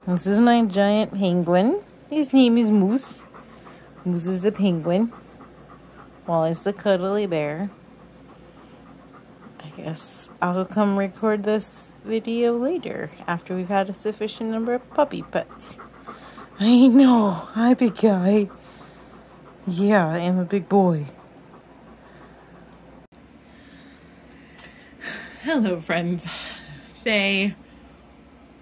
This is my giant penguin. His name is Moose. Moose is the penguin. Wallace the cuddly bear. I guess I'll come record this video later after we've had a sufficient number of puppy pets. I know. Hi, big guy. Yeah, I am a big boy. Hello, friends. Today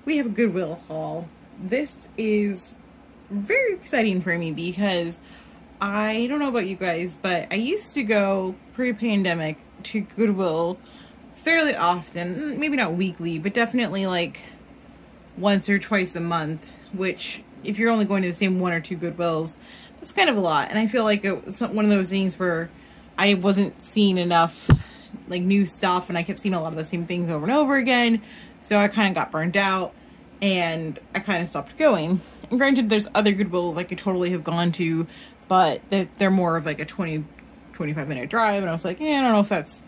we have a Goodwill haul. This is very exciting for me because I don't know about you guys, but I used to go pre-pandemic to Goodwill fairly often, maybe not weekly, but definitely like once or twice a month, which if you're only going to the same one or two Goodwills, that's kind of a lot. And I feel like it was one of those things where I wasn't seeing enough like new stuff and I kept seeing a lot of the same things over and over again. So I kind of got burned out and I kind of stopped going. And granted, there's other Goodwills I could totally have gone to, but they're more of like a 20-25 minute drive. And I was like, yeah, I don't know if that's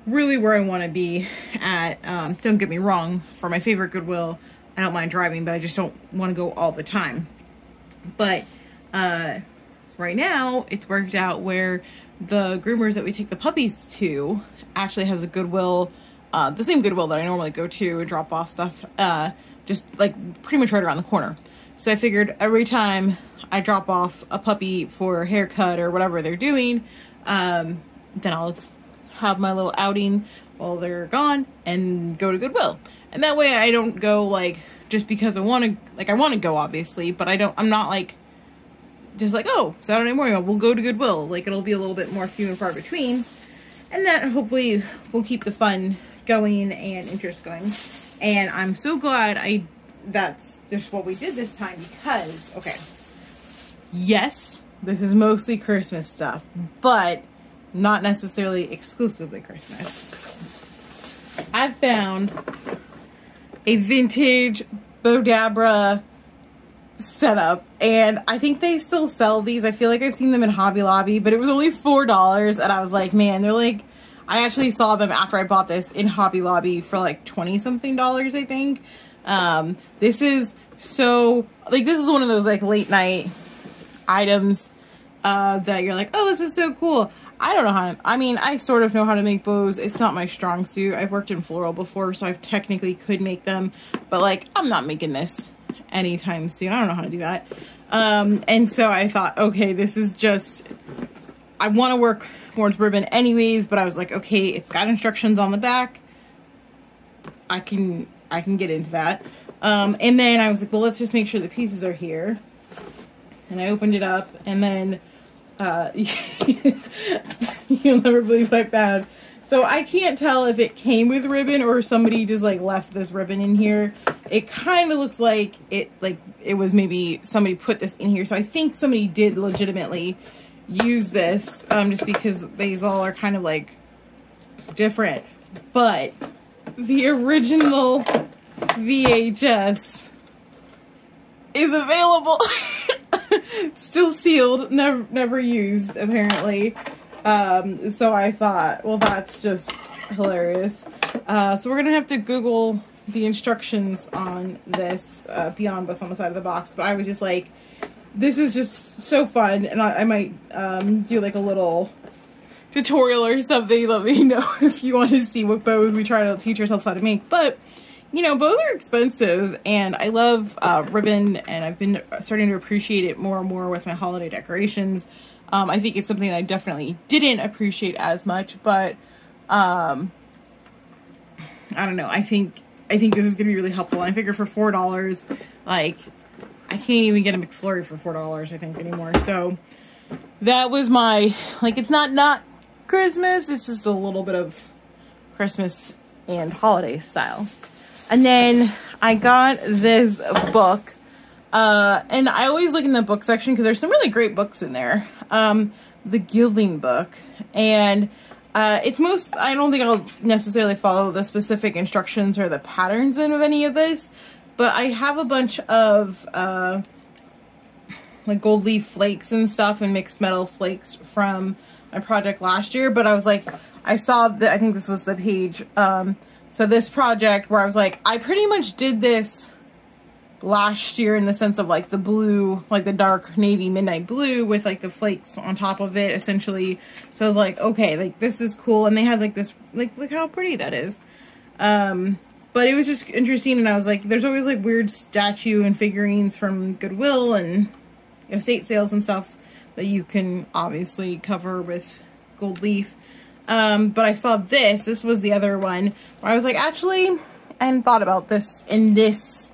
really where I want to be at. Don't get me wrong, for my favorite Goodwill, I don't mind driving, but I just don't want to go all the time. But right now, it's worked out where the groomers that we take the puppies to actually has a Goodwill, the same Goodwill that I normally go to and drop off stuff, just like pretty much right around the corner. So I figured every time I drop off a puppy for a haircut or whatever they're doing, then I'll have my little outing while they're gone and go to Goodwill. And that way I don't go like just because I want to, like I want to go obviously, but I'm not like just like, oh, Saturday morning we'll go to Goodwill. Like it'll be a little bit more few and far between. And that hopefully will keep the fun going and interest going. And I'm so glad that's just what we did this time because, okay, yes, this is mostly Christmas stuff, but not necessarily exclusively Christmas. I found a vintage Bowdabra setup, and I think they still sell these. I feel like I've seen them in Hobby Lobby, but it was only $4, and I was like, man, they're like, I actually saw them after I bought this in Hobby Lobby for like 20-something dollars, I think. This is so, like, this is one of those like late night items that you're like, oh, this is so cool. I don't know how to, I mean, I sort of know how to make bows. It's not my strong suit. I've worked in floral before, so I technically could make them, but like, I'm not making this anytime soon. I don't know how to do that. And so I thought, okay, this is just, I want to work more with ribbon anyways, but I was like, okay, it's got instructions on the back. I can get into that. And then I was like, well, let's just make sure the pieces are here. And I opened it up, and then you'll never believe what I found. So I can't tell if it came with ribbon or somebody just like left this ribbon in here. It kind of looks like it was maybe somebody put this in here. So I think somebody did legitimately use this, just because these all are kind of like different. But the original VHS is available. Still sealed, never used apparently. So I thought, well, that's just hilarious. So we're gonna have to Google the instructions on this beyond what's on the side of the box. But I was just like, this is just so fun, and I might do like a little tutorial or something. Let me know if you want to see what bows we try to teach ourselves how to make. But you know, bows are expensive, and I love ribbon, and I've been starting to appreciate it more and more with my holiday decorations. I think it's something that I definitely didn't appreciate as much, but I don't know. I think this is gonna be really helpful. And I figure for $4, like, I can't even get a McFlurry for $4, I think, anymore. So that was my, like, it's not Christmas, it's just a little bit of Christmas and holiday style. And then I got this book, and I always look in the book section because there's some really great books in there. The Gilding Book, and it's I don't think I'll necessarily follow the specific instructions or the patterns of any of this, but I have a bunch of like gold leaf flakes and stuff and mixed metal flakes from my project last year. But I was like, I saw that, I think this was the page, so this project where I was like, I pretty much did this last year in the sense of like the blue, like the dark navy midnight blue with like the flakes on top of it essentially. So I was like, okay, like this is cool. And they have like this, like look how pretty that is. But it was just interesting, and I was like, there's always like weird statue and figurines from Goodwill and estate sales and stuff that you can obviously cover with gold leaf. But I saw this was the other one where I was like, actually, I hadn't thought about this in this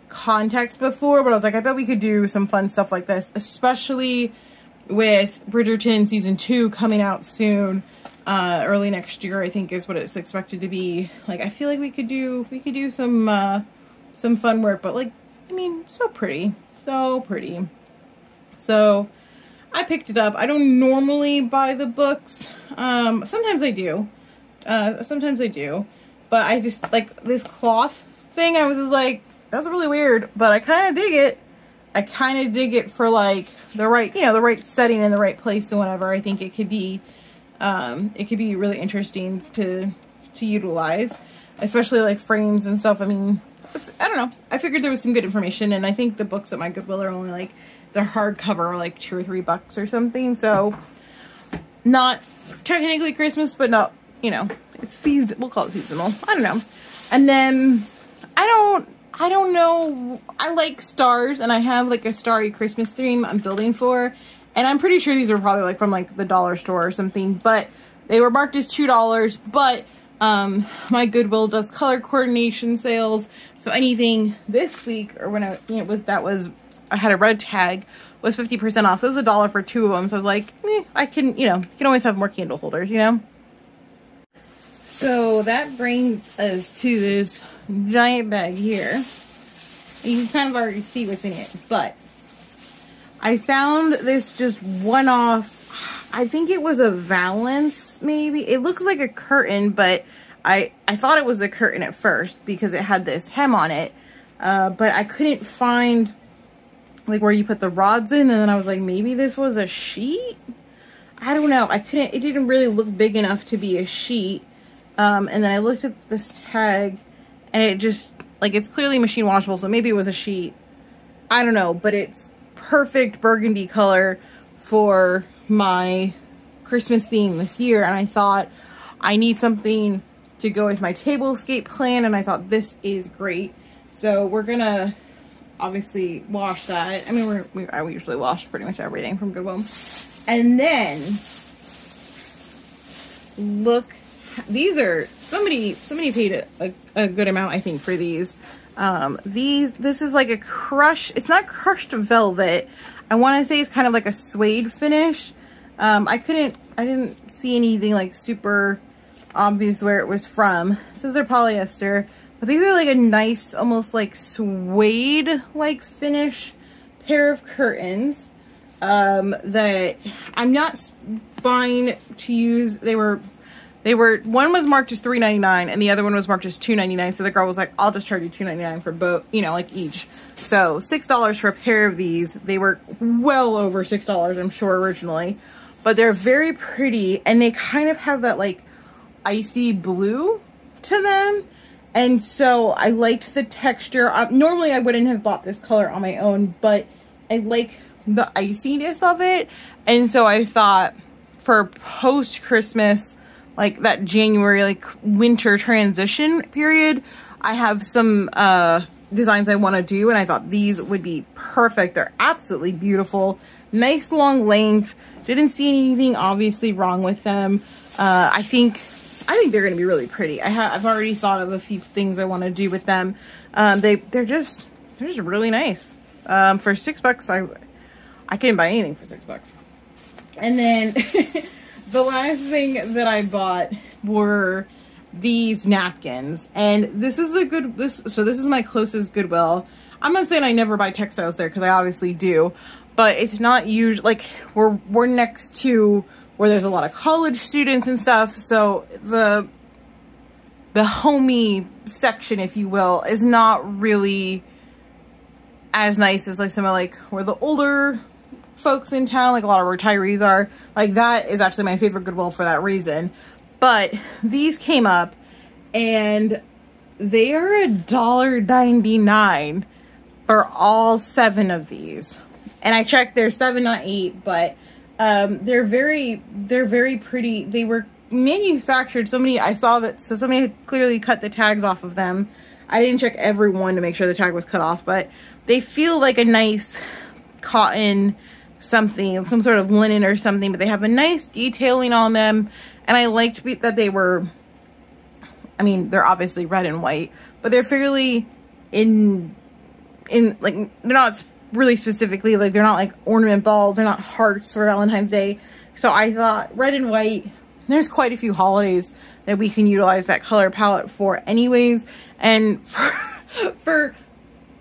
context before, but I was like, I bet we could do some fun stuff like this, especially with Bridgerton season 2 coming out soon, early next year, I think is what it's expected to be. Like, I feel like we could do some fun work, but like, I mean, so pretty, so pretty. So I picked it up. I don't normally buy the books. Sometimes I do, but I just like this cloth thing. I was just like, that's really weird, but I kind of dig it. I kind of dig it for like the right, the right setting and the right place and whatever. I think it could be really interesting to utilize, especially like frames and stuff. I mean, I don't know. I figured there was some good information, and I think the books at my Goodwill are only like, they're hardcover are like $2 or $3 or something. So not technically Christmas, but not, it's season. We'll call it seasonal. I don't know. And then I don't know. I like stars, and I have like a starry Christmas theme I'm building for, and I'm pretty sure these are probably like from like the dollar store or something, but they were marked as $2, but my Goodwill does color coordination sales, so anything this week or when I had a red tag was 50% off. So it was $1 for 2 of them. So I was like, I can, you can always have more candle holders, So that brings us to this giant bag here. You can kind of already see what's in it, but I found this just one-off. I think it was a valance, maybe. It looks like a curtain, but I thought it was a curtain at first because it had this hem on it. But I couldn't find like where you put the rods in, and then I was like, maybe this was a sheet? I don't know. It didn't really look big enough to be a sheet. And then I looked at this tag, and it just, like, it's clearly machine washable, so maybe it was a sheet. I don't know, but it's perfect burgundy color for my Christmas theme this year, and I thought I need something to go with my tablescape plan, and I thought this is great. So we're gonna obviously wash that. I mean, I usually wash pretty much everything from Goodwill. And then look, these are, somebody paid a good amount, I think, for these. This is like a it's not crushed velvet. I want to say it's kind of like a suede finish. I didn't see anything like super obvious where it was from. It says they're polyester. But these are like a nice, almost like suede-like finish pair of curtains that I'm not buying to use. One was marked as $3.99 and the other one was marked as $2.99. So the girl was like, I'll just charge you $2.99 for both, like each. So $6 for a pair of these. They were well over $6, I'm sure, originally. But they're very pretty, and they kind of have that like icy blue to them. And so I liked the texture. Normally I wouldn't have bought this color on my own, but I like the iciness of it. And so I thought for post-Christmas, like that January, like winter transition period, I have some designs I want to do, and I thought these would be perfect. They're absolutely beautiful. Nice long length. Didn't see anything obviously wrong with them. I think they're going to be really pretty. I've already thought of a few things I want to do with them. They're just really nice. For $6, I couldn't buy anything for $6. And then the last thing that I bought were these napkins, and this is so this is my closest Goodwill. I'm not saying I never buy textiles there, because I obviously do, but it's not usually like we're next to where there's a lot of college students and stuff, so the homey section, if you will, is not really as nice as like some of like where the older folks in town, like a lot of retirees are. Like that is actually my favorite Goodwill for that reason. But these came up and they are $1.99, for all 7 of these. And I checked, there's 7, not 8, but they're very pretty. They were manufactured, somebody had clearly cut the tags off of them. I didn't check every one to make sure the tag was cut off, but they feel like a nice cotton something, some sort of linen or something, but they have a nice detailing on them. And I liked that they were, I mean, they're obviously red and white, but they're fairly like, they're not really specifically, like, they're not like ornament balls, they're not hearts for Valentine's Day. So I thought red and white, there's quite a few holidays that we can utilize that color palette for anyways. And for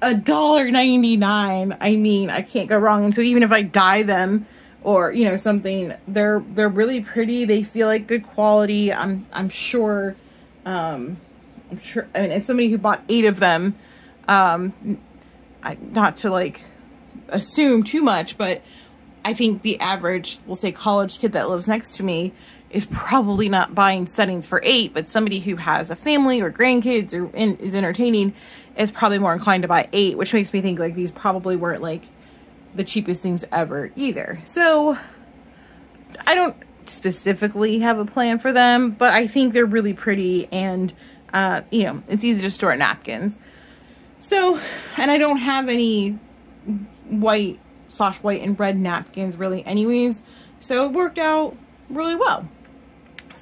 $1.99, I mean, I can't go wrong. And so even if I dye them or, you know, something, they're really pretty. They feel like good quality. I'm sure, I mean, as somebody who bought 8 of them, not to like assume too much, but I think the average, we'll say, college kid that lives next to me is probably not buying settings for 8, but somebody who has a family or grandkids or is entertaining is probably more inclined to buy 8, which makes me think like these probably weren't like the cheapest things ever either. So I don't specifically have a plan for them, but I think they're really pretty, and you know, it's easy to store at Napkins. So, and I don't have any white and red napkins really anyways, so it worked out really well.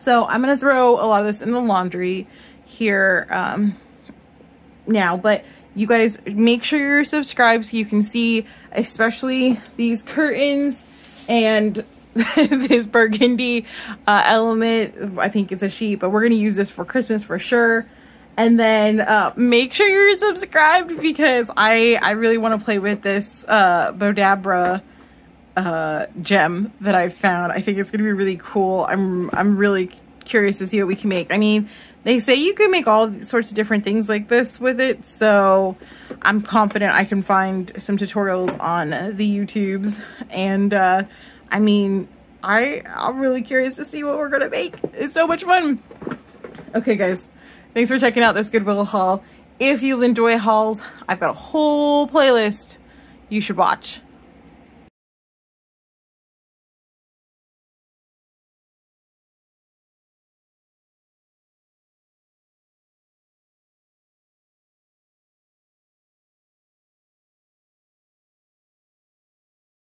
So I'm gonna throw a lot of this in the laundry here now, but you guys make sure you're subscribed so you can see especially these curtains and this burgundy element. I think it's a sheet, but we're gonna use this for Christmas for sure. And then make sure you're subscribed, because I really want to play with this Bowdabra gem that I found. I think it's gonna be really cool. I'm really curious to see what we can make. I mean, they say you can make all sorts of different things like this with it, so I'm confident I can find some tutorials on the YouTubes. And I mean, I'm really curious to see what we're gonna make. It's so much fun. Okay guys, thanks for checking out this Goodwill haul. If you enjoy hauls, I've got a whole playlist you should watch.